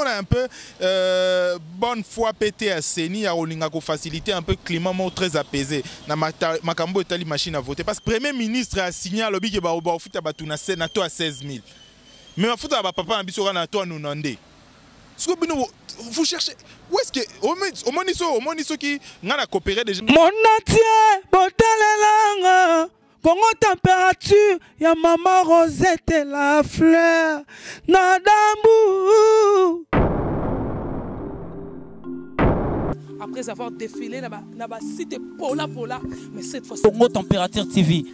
On a un peu bonne foi pété à Seni à Olinga pour faciliter un peu le climat très apaisé. Na makambo etali machine à voter parce que le premier ministre a signé à l'objet que ba ofuta batuna sénato à 16 000. Mais ma futa ba papa na biso na to nunande. Vous cherchez où est-ce que au moniso qui ngana coopérer déjà. Mon atier botalelanga Congo température, ya maman Rosette la fleur, Nadambu. Après avoir défilé dans la cité Pola, mais cette fois-ci. Congo Température TV.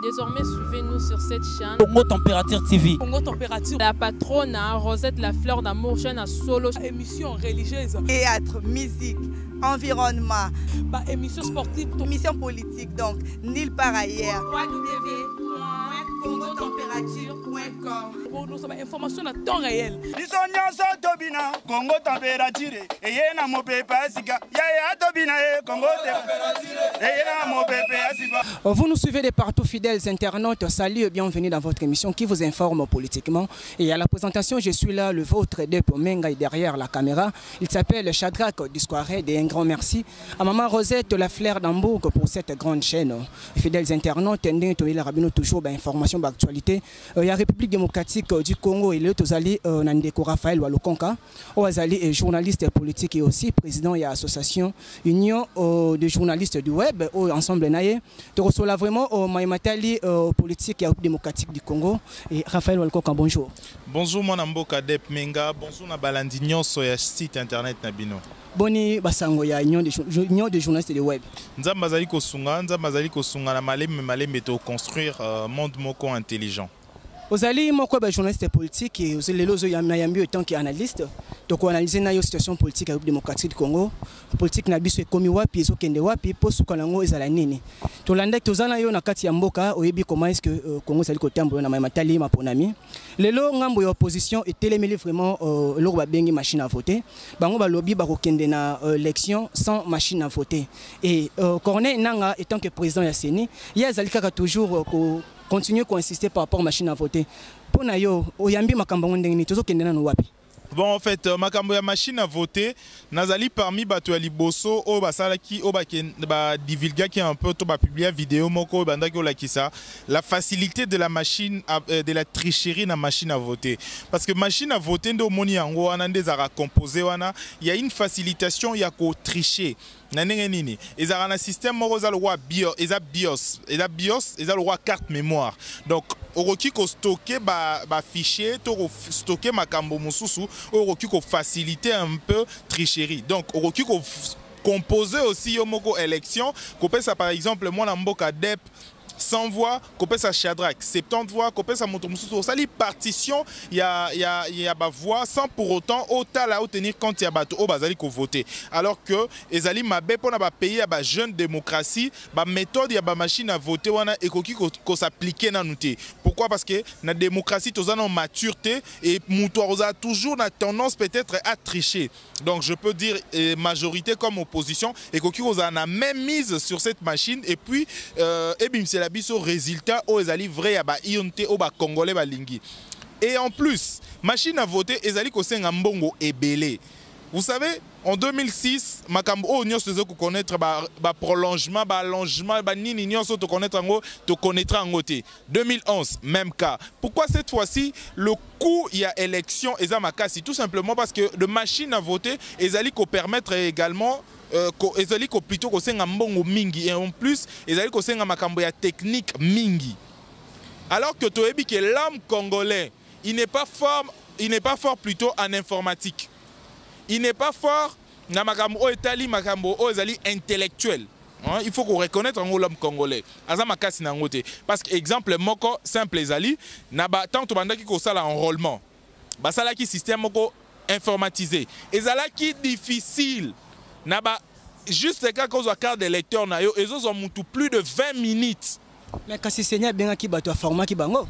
Désormais, suivez-nous sur cette chaîne. Congo Température TV. Congo Température. La patronne, Rosette la fleur d'amour, chaîne à solo. Émission religieuse. Théâtre, musique, environnement. Émission sportive. Émission politique, donc nulle part ailleurs. www.congotempérature.com. Pour nous avoir information à temps réel. Congo Température. Et y a mon pépé Asika. Ya Tobina Congo Température. Vous nous suivez de partout, fidèles internautes. Salut et bienvenue dans votre émission qui vous informe politiquement. Et à la présentation, je suis là, le vôtre de Pomenga, derrière la caméra. Il s'appelle Shadrach Discoiré. Et un grand merci à Maman Rosette la fleur d'Hambourg pour cette grande chaîne. Fidèles internautes, toujours d'informations d'actualité. Il y a la République démocratique du Congo et l'autre Zali Nandeko Raphaël Walokonka. Ozali est journaliste politique et aussi président de l'association Union de journalistes du web. Ensemble, tu reçois vraiment Maïmatali politique et démocratique du Congo. Et Raphaël Walokonka, bonjour. Bonjour mon amboka Dep Menga, bonjour na balandinyo sur le site internet Nabino. Boni basango ya union de journalistes du web. Nzamba zali kosunga na maleme to construire monde moko intelligent. Ozali moko ba journaliste politique et aussi lelo zo yambi autant qu'analyste donc analyser na yo situation politique démocratique du Congo politique na biso ekomi wapi ezokende wapi po suka nango ezala nini to landa tozana yo na kati ya mboka oyebi comment est-ce que Congo sali kotambola na Maïmatali maponami lelo ngambo ya opposition etelemeli vraiment loko ba bengi machine à voter bango ba lobby ba kokende na élection sans machine à voter et Corneille Nanga étant que président ya Seni ya zali kaka toujours continuer à insister par rapport à la machine à voter. Pour nous, oyambi makambo ndengini tozokende na wapi. Bon, en fait, makambo ya machine à voter, nazali parmi bato ya liboso o basalaki o ba divulga qui un peu to ba publier vidéo moko banda ko la kisa la facilité de la machine de la tricherie na machine à voter parce que machine à voter ndo moni yango wana ndezara composé wana il y a une facilitation ya ko tricher na ndenge nini ezara na système moko za le roi BIOS eza le roi carte mémoire donc oroki ko stocker ba fichier to stocker makambo mususu oroki ko faciliter un peu tricherie donc oroki ko composer aussi yomoko élection ko pesa par exemple moi na mboka Dep 100 voix, Kopesa Shadrach, 70 voix, Kopesa Motomususu. Ça, les partitions, il y a ba voix sans pour autant autant là tenir compte il y a bateau au bazali ko voter. Alors que ezali mabe pour na ba pays ba jeune démocratie, ba méthode il y a ba machine à voter wana ekoki ko s'appliquer na nouté. Pourquoi? Parce que na démocratie tous en maturité et moutoirosa toujours na tendance peut-être à tricher. Donc je peux dire majorité comme opposition ekoki ko na même mise sur cette machine et puis bim c'est la biso résultat aux ezali vrai ya ba ionte au ba congolais ba lingi. Et en plus, machine à voter ezali ko senga mbongo ebele. Vous savez, en 2006, makambo o nyos te connaître ba prolongement, ba allongement, ba nini nyos te connaître ngo, te connaîtra en côté. 2011, même cas. Pourquoi cette fois-ci le coup il y a élection ezamakasi tout simplement parce que de machine à voter ezali ko permettre également ezali ko plutôt ko senga mbongo mingi et en plus ezali ko senga makambo ya technique mingi. Alors que toyebi que l'homme congolais, il n'est pas fort plutôt en informatique. Il n'est pas fort na makambo o etali makambo o ezali intellectuel. Il faut qu'on reconnaisse l'homme congolais. Azamakasi na ngote parce que exemple moko simple ezali na ba tant to bandaki ko sala enrôlement. Ba sala ki système moko informatisé. Ezala ki difficile. Naba juste quand on a carte d'électeur na yo ils ont monté plus de 20 minutes. Mais quand c'est Seigneur bien qui bat format qui bango.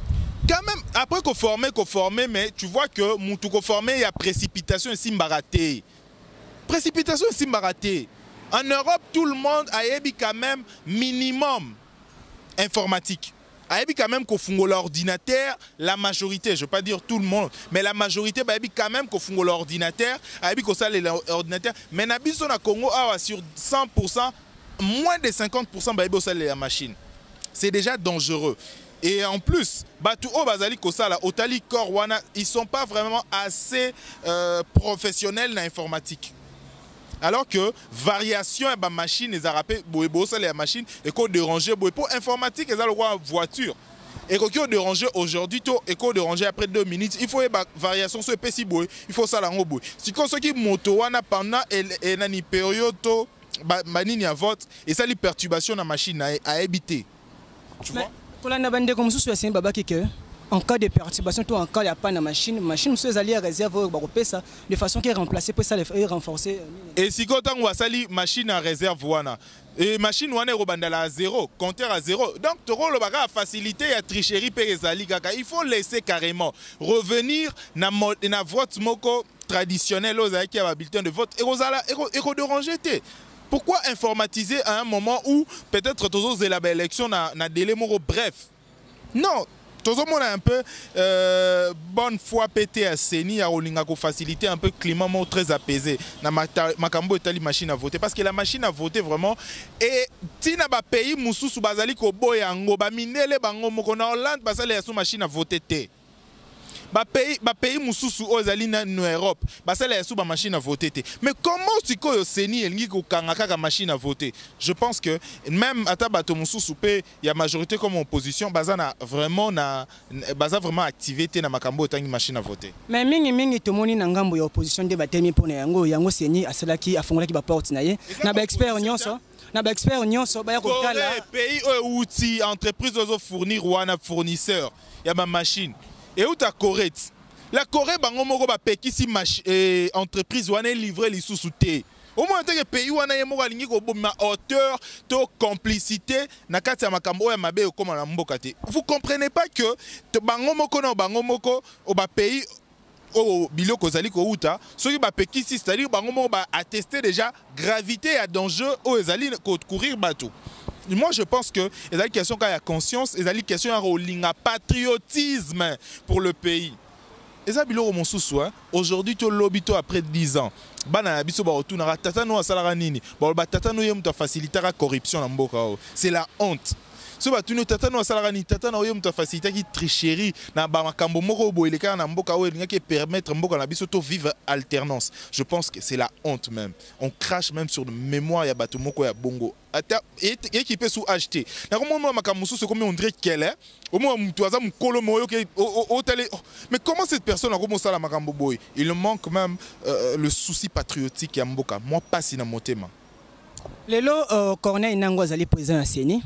Quand même après qu'on formé mais tu vois que montou ko formé il y a précipitation ici mbaraté. Précipitation ici mbaraté. En Europe tout le monde a ébi quand même minimum informatique. ayebi quand même qu'on fungo l'ordinateur, la majorité, je veux pas dire tout le monde, mais la majorité ayebi quand même qu'on fungo l'ordinateur, ayebi qu'on sale l'ordinateur, mais na biso na Congo sur 100%, moins de 50% ayebi qu'on sale la machine. C'est déjà dangereux. Et en plus, Batu O Bazali Kosala, Otali Korwana, ils sont pas vraiment assez professionnels dans l'informatique. Alors que variation et ba machine les arapé boebo ça les machines et qu'on déranger pour informatique ils ont le voiture et qu'on déranger aujourd'hui to et qu'on déranger après 2 minutes il faut ba variation sur PC boy il faut ça la ngoboy si qu'on ce qui moto wana pendant et nani période to ba nini à vote et ça les perturbations dans machine à habiter tu vois pour la nabande comme sous c'est baba qui que en cas de perturbation, tout en cas il n'y a pas de machine, vous allez à réserve de façon qui est remplacée pour ça les renforcer. Et si quand on a sali machine à réserve wana et machine wana robandala à 0, compteur à 0. Donc tu le baga facilité à tricherie perezali kaka. Il faut laisser carrément revenir na vote moko traditionnel aux qui a bulletin de vote et rozala et déranger. Pourquoi informatiser à un moment où peut-être tous les élections na délai moko bref. Non. Tout le monde a un peu bonne foi pété à Seni, à Olinga, pour faciliter un peu le climat très apaisé. Na makambo etali machine à voter parce que la machine à voter vraiment et tina ba pays musu su bazali ko boyango ba minele bango moko na Hollande basale ya su machine à voter te. Ba pays mususu ozali na Europe basala ya su ba machine à voter te. Mais comment sikoyo Seni elingi ko kangaka ka machine à voter? Je pense que même ata bato mususu pe ya majorité comme opposition bazana vraiment vraiment activité na makambo tangi machine à voter. Mais mingi tomoni na ngambo ya opposition de batemi pona yango Seni asalaki afungolaki ba porte na ye na ba expert nyonso na ba expert nyonso ba ya ko kala pays outil entreprise ozo fournir wana fournisseur ya ba machine. Et où ta Corée? La Corée, bango moko ba pekisi entreprise wana livrer les sous-soutés. Au moins que pays wana yemo alingi ko ma hauteur to complicité na kati ya makambo ya mabe comme na mboka te. Vous comprenez pas que bango moko na bango moko au ba pays au biloko zali ko uta, ceux qui ba pekisi c'est-à-dire bango moko ba attester déjà gravité et danger au ezali ko courir bateau. Moi, je pense que les a question quand il y a conscience, les a question un patriotisme pour le pays. Et ça, aujourd'hui, tu lobby après 10 ans. C'est la honte. So ba tunu tata no salaka ni tata na oyo mta facilité qui tricherie na ba makambo moko boy le ka na mboka oyo qui permettre mboka na biso to vivre alternance. Je pense que c'est la honte même. On crache même sur le mémoire ya bato moko ya bongo. Ata et qui peut sous acheter. Na comment makambo c'est comme on dirait qu'elle est. Au moins mtu aza mkolo moyo ke au télé. Mais comment cette personne a commencé à la makambo boy? Il manque même le souci patriotique ya mboka. Moi pas si na motema. Lelo Corneille Nango azali président Seni.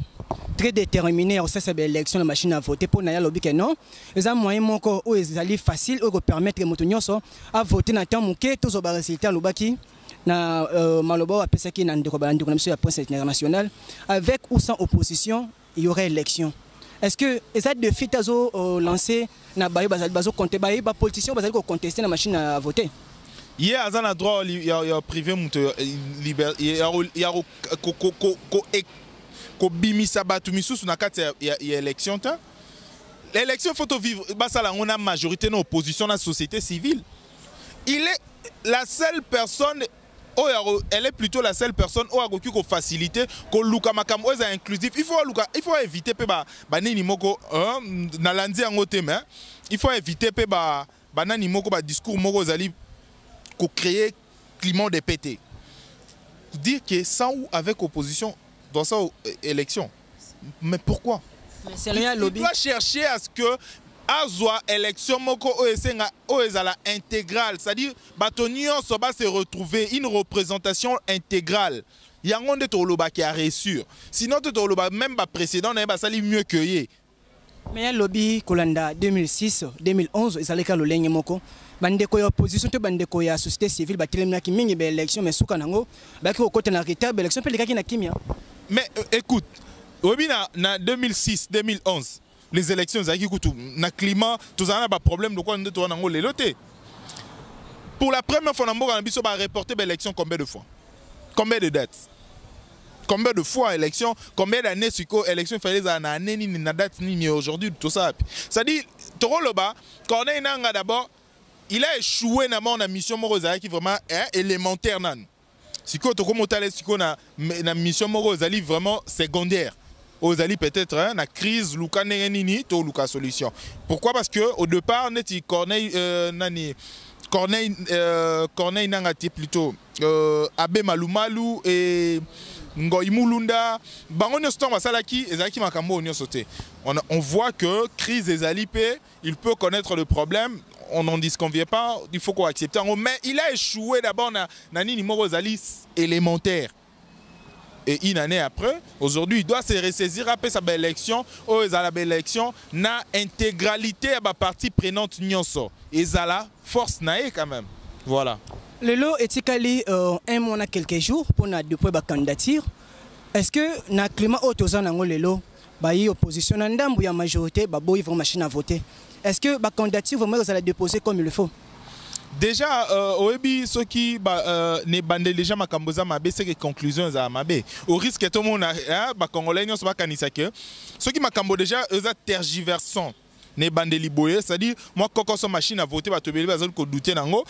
Très déterminé à cette élection de machine à voter pour Naya Lobby que non. Les moyens moko où ils allaient facile ou permettre les moutons à voter dans temps mouké tous au résultat Lobaki na Malobo a pensé qu'il y a une découverte de la presse internationale avec ou sans opposition il y aurait élection. Est-ce que les aides de Fitazo lancé na bazo compter ba politicien bazali ko contester la machine à voter? Hier à un droit il y a privé il y a ko bimisa batu misusu na kati ya élection ta l'élection faut vivre basala on a majorité dans opposition dans la société civile. Il est la seule personne elle est plutôt la seule personne où a ko faciliter ko luka makam oza inclusif. Il faut éviter pe ba nini moko na landi yango te mais il faut éviter pe ba nani moko ba discours moko zali ko créer climat de pété. Dire que sans ou avec opposition dans sa élection. Mais pourquoi? Il doit chercher à ce que Azwa élection moko oezala intégrale, c'est-à-dire Batonion soba se retrouver une représentation intégrale. Yango de toloba qui a reçu. Sinon toloba même ba précédent na ba sali mieux que yé. Mais un lobby Kolanda 2006 2011 ezaleka lo lenye moko bandeko ya opposition to bandeko ya société civile batelemna ki mingi ba élection mais suka nango ba ki okota na retard ba élection pe lekaki na kimia. Mais écoute, na 2006 2011 les élections na climat tout ça pas problème de quoi on doit nango leloté. Pour la première fois na mboka na biso ba reporter ba élection combien de fois? Combien de dates? Combien de fois élection, combien d'années sur élection il fallait des années ni na date ni aujourd'hui tout ça. Ça dit Toroloba, Corneille Nanga d'abord, il a échoué dans la mission Morozali qui vraiment est élémentaire nan. Si quoi to comme talé si quoi na mission Morozali vraiment secondaire. Ozali peut-être la crise Luka Nenini to Luka solution. Pourquoi? Parce que au départ neti Corneille nani Corneille Nangati plutôt Abe Malumalu et Ngoy Mulunda bango nyoston basalaki ezalaki makambo onyo sauté. On voit que crise ezalipé, il peut connaître le problème, on n'en disconvient pas, il faut qu'on accepte. Mais il a échoué d'abord na nini Morozali élémentaire. Et une année après, aujourd'hui, il doit se ressaisir après sa belle élection, la belle élection, na intégralité à la partie prenante nyonso. Et ça la force nae quand même. Voilà. Le lot est un mois à quelques jours pour la candidature. Est-ce que dans le climat autosan le lot, il y a opposition dans la majorité, il y a machine à voter. Est-ce que la candidature vraiment vous allez déposer comme il le faut? Déjà, ceux qui ne bandent déjà ma camboza mabe, c'est que conclusion za mabe. Au risque que tout le monde a, Congolais ne sont pas canisake. Ceux qui ma cambo déjà, eux a tergiversant. Ne bandent liboye, c'est-à-dire moi quand son machine à voter, va te bélier, va te douter nango,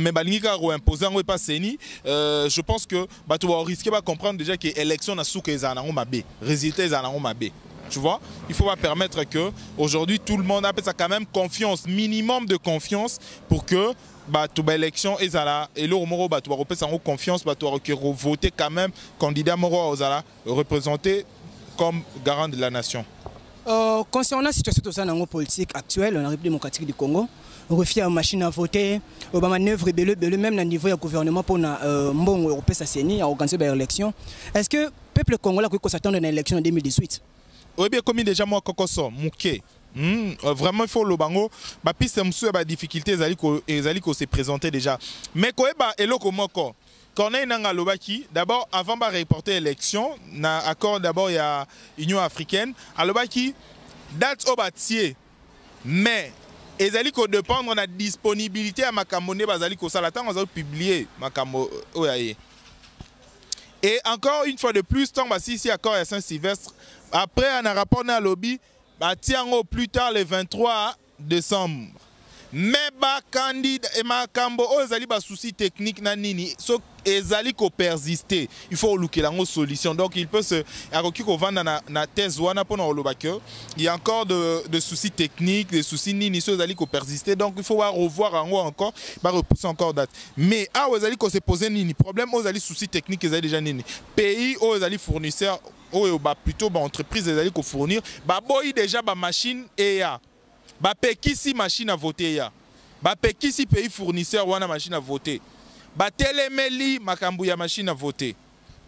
mais balinga ou imposer nango et pas seni. Je pense que tu vas risquer de comprendre déjà que l'élection n'a souke za nango mabe, résultat za nango mabe. Tu vois, il faut pas permettre que aujourd'hui tout le monde a quand même confiance, minimum de confiance pour que tu as l'élection et là et le moro tu vas représenter confiance, tu vas voter quand même candidat moro ozala représenté comme garant de la nation. Concernant la situation politique actuelle en République démocratique du Congo, on refait une machine à voter, on va manœuvre même au niveau du gouvernement pour bon européen s'assainir à organiser l'élection. Est-ce que le peuple congolais peut s'attendre à une élection en 2018? Oui, bien comme déjà moi Kokoso, Mouké. Vraiment il faut le bango ba piste msou ba difficulté ezali ko se présenter déjà. Mais ko ba eloko moko. Corneille Nanga lobaki d'abord avant de reporter l'élection, na accord d'abord il y a Union africaine, alobaki date au batier. Mais ezali ko dépendre de la disponibilité à makambo ne bazali ko sala tant on publier makambo oyaye. Et encore une fois de plus, tant que si accord à Saint-Sylvestre, après un rapport dans le lobby, plus tard le 23 décembre. Mais candidat et makambo ozali ba souci technique na nini so ezali ko persister, il faut luker la solution. Donc il peut se aroki ko vendre na thèse wana pour il y a encore de soucis techniques, des soucis nini so ezali ko persister. Donc il faut revoir encore, repousser encore date. Mais ozali ko se poser nini problème ozali soucis techniques ezali déjà nini. Pays ozali fournisseur plutôt entreprise ezali ko fournir boy déjà ba machine et ya Bapekisi machine à voter ya. Bapekisi pays fournisseur wana machine à voter. Batelemeli makambu ya machine à voter.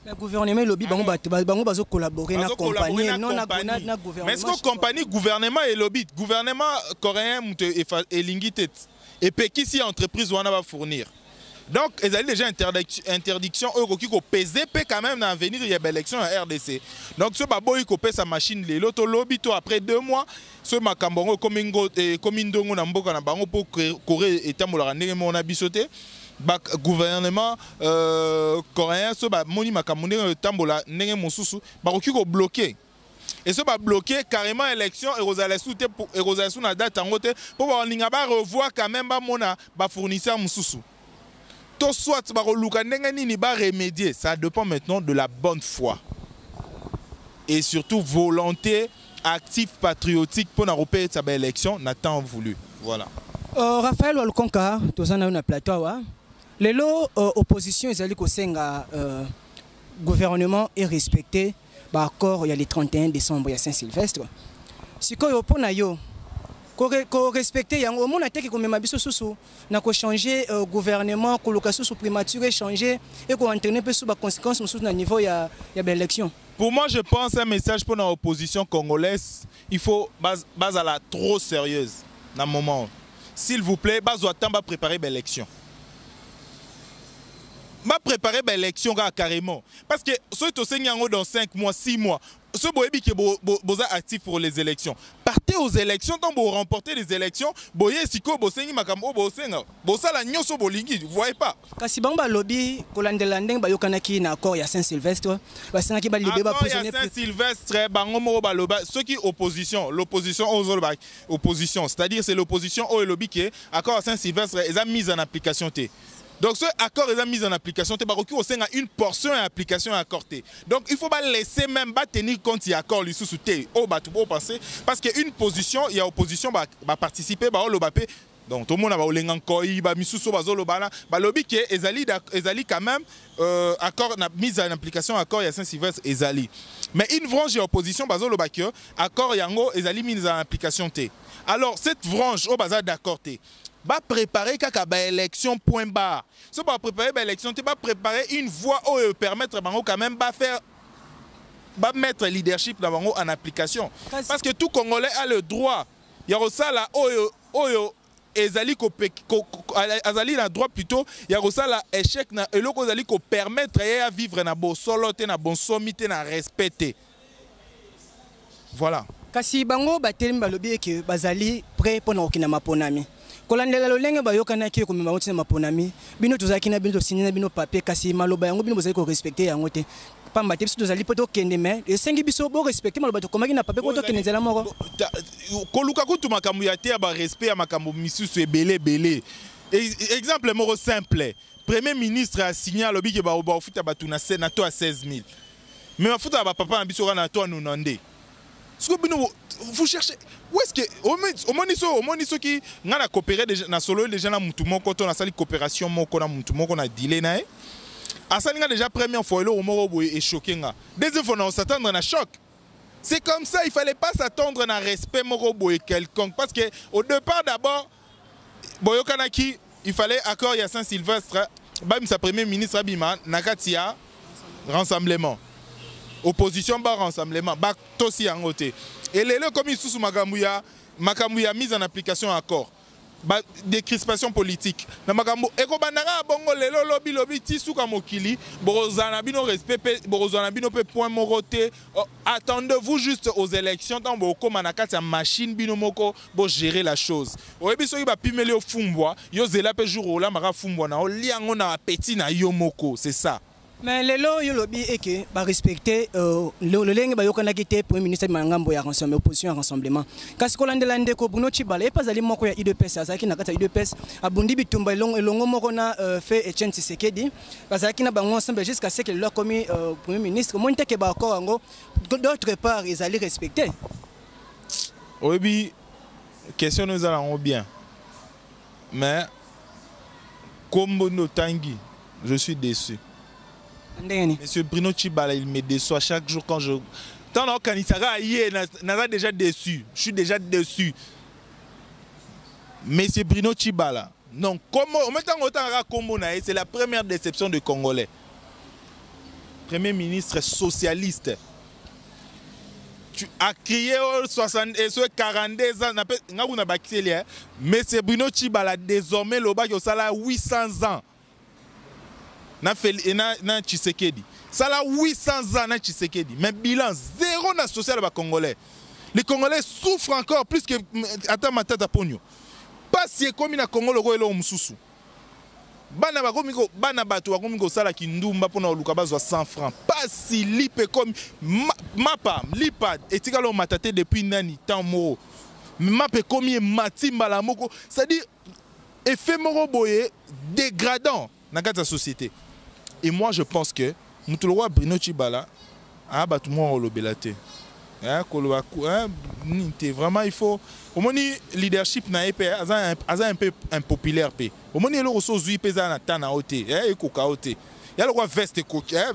Le gouvernement lobby bango bazo collaborer na compagnie non na gouvernement. Mais est-ce que compagnie gouvernement et lobby gouvernement coréen et lingitet et pekisi entreprise wana va fournir. Donc, ils ont déjà interdiction qui ko PZP quand même dans venir il y a une élection à RDC. Donc ce baboy ko pèse sa machine les loto lobby to après 2 mois ce makambongo comme indongo na mboka na bango pour Corée état mola ndenge mona bisoté gouvernement coréen ce ba moni makamone tambola ndenge mosusu ba ko bloquer. Et ce va bloquer carrément l'élection et Rosalesou na date en côté pour revoir quand même ba fournisseur mosusu. Tout soit remédier, ça dépend maintenant de la bonne foi et surtout volonté active patriotique pour l'Europe sa belle élection n'a tant voulu. Voilà. Raphaël Walkonka, tous en a un plateau. Les lots opposition ils allaient senga gouvernement est respecté. Bah accord il y a le 31 décembre il y a Saint-Sylvestre. Si quoi pour na yo ko respecter yango mon attaque ko mema biso susu na ko changer gouvernement ko loka susu primature changer et ko entraîner peu sous ba conséquences susu na niveau ya l'élection. Pour moi je pense un message pour l'opposition congolaise, il faut base à la trop sérieuse dans le moment. S'il vous plaît, base au temps préparer l'élection. Va préparer l'élection carrément parce que ceux qui sont dans 5 mois, 6 mois ce boyebi qui est actif pour les élections. Partez aux élections, quand vous remportez les élections, boye siko bosengi makambo bosenga. Bosala nyoso bolingi, vous voyez pas. Kasi bamba lobby kolandela ndenge bayokanaki na accord ya Saint-Sylvestre, basengaki ba libérer ba prisonniers. Saint-Sylvestre bango moko ba loba ceux qui opposition, l'opposition aux opposition, c'est-à-dire c'est l'opposition au lobby qui est accord à Saint-Sylvestre et a mise en application té. Donc ce accord est mis en application, au sein à une portion d'application accordée. Donc il faut pas laisser même pas tenir compte de l'accord lui sous thé. Oh bah tout beau penser parce qu'une position, il y a opposition va participer bah le bapé. Donc tout le monde a olengan koi ba misuso ba zolo bala ba lobby qui ezali quand même accord mise en application accord il y a Saint-Sylvestre ezali. Mais une branche de opposition ba zolo bakio accord yango ezali mise en application té. Alors cette branche au bazar d'accord té va préparer kaka ba élection point barre. Ce va préparer ba élection, tu vas préparer une voie où permettre bango quand même va faire va mettre leadership dans bango en application. Parce que tout Congolais a le droit. Il y a ça là oyo ezali ko azali na droit plutôt il y a ça là échec na eloko ezali ko permettre à vivre na bon solo te na bon sommité na respecter. Voilà. Kasi bango batelemi balobi ke bazali prêt pour na okina maponami. Kolandela lolenge bayokanaki ko mema otina maponami bino tozaki na bino tosinina bino papier kasi maloba yango bino bozali ko respecter yango te pamba te biso tozali poto kende mais esengi biso bo respecter maloba to komaki na papier ko to kende nzela moko koluka kutu makambo ya te ba respect ya makambo misusu ebele exemple moko simple premier ministre a signé lobi ke ba ofuta batu na sénato à 16 000 mais bafuta ba papa na biso na to anunande. Vous cherchez où est-ce que au moniso qui n'a coopéré déjà solo déjà na mutu moko to na sali coopération moko na mutu moko na dealer na asali nga déjà première fois le moko boy est choqué nga deuxième fois on s'attendre na choc. C'est comme ça, il fallait pas s'attendre na respect moko boy quelconque parce que au départ d'abord boyo kanaki il fallait accord ya Saint-Sylvestre bam sa premier ministre Abima nakatia rassemblement. Opposition bar rassemblement bak tosi en côté et les comme ils sous makambuya mise en application accord ba décrispation politique na makambo eko bandanga bongo lelo lobby ti suka mokili borozana bino respect borozana bino pe point moroté. Attendez-vous juste aux élections tant boko manakati ya machine bino moko bo gérer la chose oyebi soki ba pimeli au fumbwa yo zela pe jour ola maka fumbwa na oliango na appétit na yo moko c'est ça. Mais lelo yo lobby et que ba respecter le lenge ba yokana kité premier ministre mangambo ya rassemblement opposition à rassemblement kasi kolandela ndeko Bruno Tshibala e pazali moko ya UDPS azaki na kata UDPS abundi bitumba elongo moko na fait Etienne Tshisekedi bazaki na bango ensemble jusqu'à ce que leur commis premier ministre monte ke ba accord ngo d'autre part ils allaient respecter. Oui question nous allons bien mais comme nos tangi je suis déçu. Monsieur Bruno Tshibala, il me déçoit chaque jour quand je... Tant que Kanisara n'a déjà déçu. Je suis déjà déçu. Monsieur Bruno Tshibala, non, c'est la première déception des Congolais. Premier ministre socialiste. Tu as crié aux 42 ans, Monsieur Bruno Tshibala, désormais, le bac a 800 ans. Na Tshisekedi. Ça a 800 ans na Tshisekedi. Mais bilan zéro na social ba Congolais. Les Congolais souffrent encore plus que attends matata ponyo. Pas si comme na Congo le elo mususu. Bana ba komiko bana bato ba komiko sala kindumba pona luka bazwa 100 francs. Pas si lipe comme mapa lipa etika lo matate depuis nani temps moro. Mapa comme matimba la moko, c'est-à-dire effet moro boye dégradant dans la société. Et moi, je pense que Moutouloua Bruno Tshibala a battu moi au lobelate. Vraiment, il faut. Au moins, leadership n'a pas un peu impopulaire. Au moins, il y a le ressource du paysan à Tana Oté. Il y a le roi veste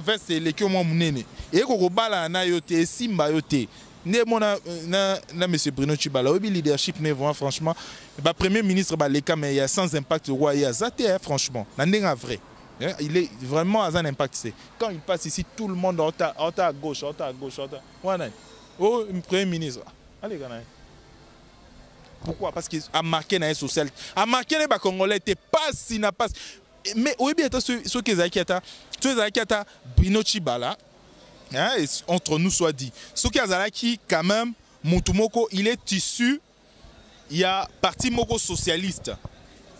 veste les qui ont mon nez. Et il bala na yoté simba yoté. Na monsieur Bruno Tshibala, le leadership n'est vraiment franchement. Le premier ministre mais il y a sans impact roi il y a zaté franchement. N'a vrai. Il est vraiment à un impact. Quand il passe ici, tout le monde est à gauche, à gauche, oh, premier ministre. Allez, pourquoi? Parce qu'il a marqué dans les social. A marqué les Congolais, t'es pas si n'a pas. Mais oui, bien, ce qui est Bruno Tshibala, Hein, et entre nous soit dit. Ce qui a qui quand même, Moutoumoko, il est issu, il y a parti moko socialiste.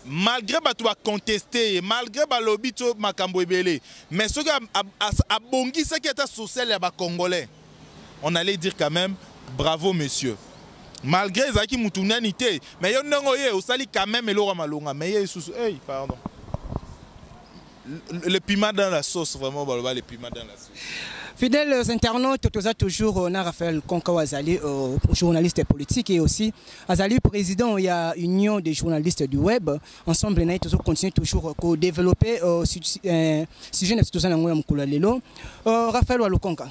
Malgré tu vas contester, malgré lobby to makambo ebele, mais ce qui a bongi ce qui est social les Congolais, on allait dire quand même bravo monsieur. Malgré Zaki Moutounanité, mais yon n'engoye au sali quand même elora malonga, mais hey pardon. Le piment dans la sauce vraiment le piment dans la sauce. Fidèles internautes, toujours on a Raphaël Konka Azali, journaliste politique et aussi Azali président il y a union des journalistes du web. Ensemble on toujours continue toujours à développer sujet de situation en Mukula lelo. Raphaël Konka.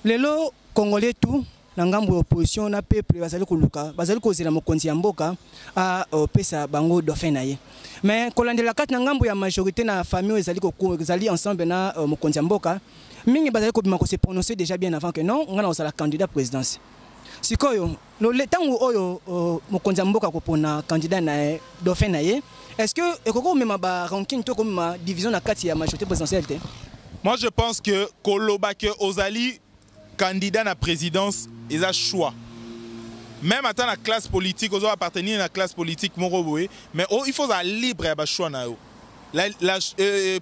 Lelo Congolais tout nangambo opposition na peuple bazali koluka bazali kozela mokonzi ya mboka a pesa bango dauphin na ye. Mais kolandela kat nangambo ya majorité na famille ezali ensemble na mokonzi ya mboka. Mingi bazali ko bima ko se prononcer déjà bien avant que non ngana osala candidat présidence. Sikoyo le temps oyo mokonzi mboka ko pona candidat na dauphin na ye, est-ce que ekoko mema ba ranking to comme ma division na kati ya majorité présidentielle te? Moi je pense que koloba que Ozali candidat à la présidence, ils ont choix. Même à la classe politique, ils ont appartenu à la classe politique, mais il faut être libre à choix.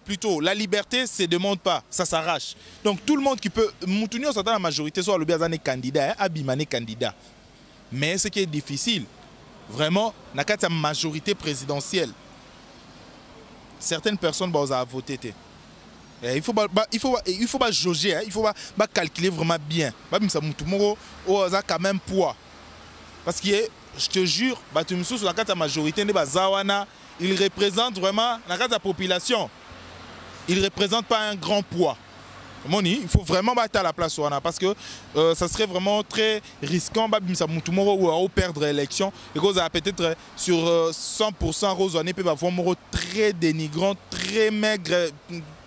Plutôt, la liberté ne se demande pas, ça s'arrache. Donc tout le monde qui peut, Moutouni, on la majorité, soit le bien candidat, Abimane candidat. Mais ce qui est difficile, vraiment, dans la majorité présidentielle, certaines personnes vont voter. Il faut pas jauger, il faut pas calculer vraiment bien. Ça quand même poids. Parce que je te jure, la majorité il représente vraiment la population. Il ne représente pas un grand poids. Il faut vraiment battre à la place parce que ça serait vraiment très risquant de perdre l'élection. Et peut-être sur 100% Rosanne peut avoir très dénigrant, très maigre,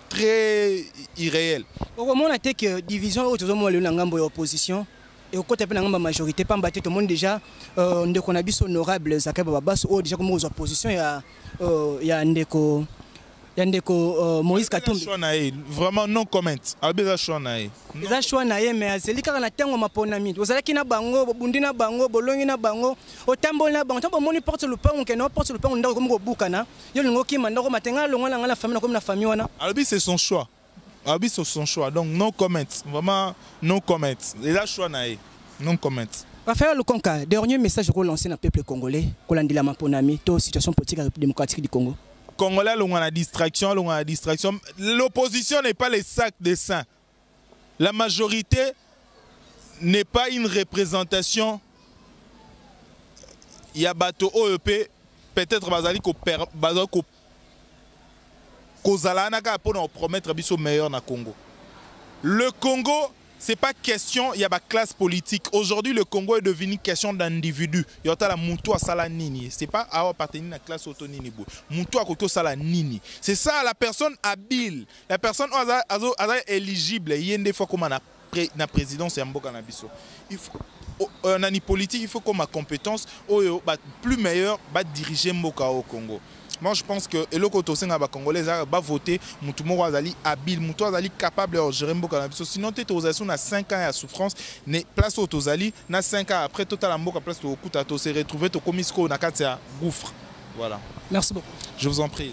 très irréel. Au moment où que division autour de l'opposition et au côté de la majorité, pas tout le monde déjà on a vu honorable Zaka Babas ou déjà comme aux oppositions il y a Ndeko Moïse Katumbi. Vraiment non comment. Albeza choix naé mais azeli kaka na tango maponami. Ozalaki na bango, bundi na bango, bolongi na bango, otamboli na bango. Tambo moni porte le pain que non porte le pain ndako comme bukana. Yo lingo ki mandako matenga longa na la famille comme na famille wana. Albi c'est son choix. Albi c'est son choix. Donc non comment. Vraiment non comment. Les choix naé. Non comment. Raphaël Konka, dernier message relancé dans le peuple congolais, kolandila maponami, to situation politique et démocratique du Congo. Congolais, on a la distraction, L'opposition n'est pas les sacs de saints. La majorité n'est pas une représentation. Il y a bateau OEP, peut-être bazali ko kozalana pour promettre biso meilleur na Congo. Le Congo, c'est pas question, il y a la classe politique. Aujourd'hui, le Congo est devenu question d'individu. Il y a la moutou à salanini. C'est pas à appartenir à la classe autonome. Moutou à koto salanini. C'est ça, la personne habile. La personne éligible. Il y a des fois comme la présidence et Mboka Nabiso. Il faut un ani politique, il faut comme ma compétence plus meilleure va diriger Mboka au Congo. Moi je pense que le Congolais va voter Moutoumoro Azali habile, Moutou Azali capable de gérer Mboka Nabiso. Sinon tu es 5 ans à souffrance, place au Tozali, na 5 ans après total Mboka place au Kuta to se retrouver to komisko na katia gouffre. Voilà. Merci beaucoup. Je vous en prie.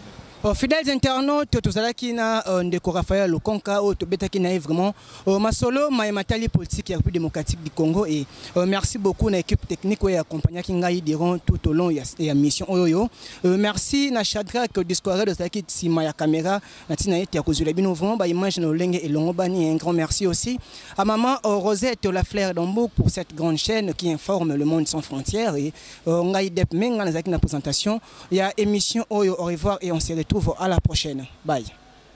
Fidèles internautes, tozalaki na ndeko Raphaël Konka o tobetaki na vraiment masolo matali politique et République démocratique du Congo et merci beaucoup na équipe technique qui accompagné ngai durant tout au long ya mission oyo. Merci na Shadrack Discouré de tozalaki sima ya caméra na tina ete ya kozula bino vraiment ba image na lenge et longo bani. Un grand merci aussi à maman Rosette La Fleur d'Ambouk pour cette grande chaîne qui informe le monde sans frontières et ngai dep menga na zaki na présentation. Il y a émission oyo, au revoir et on se retrouve à la prochaine. Bye.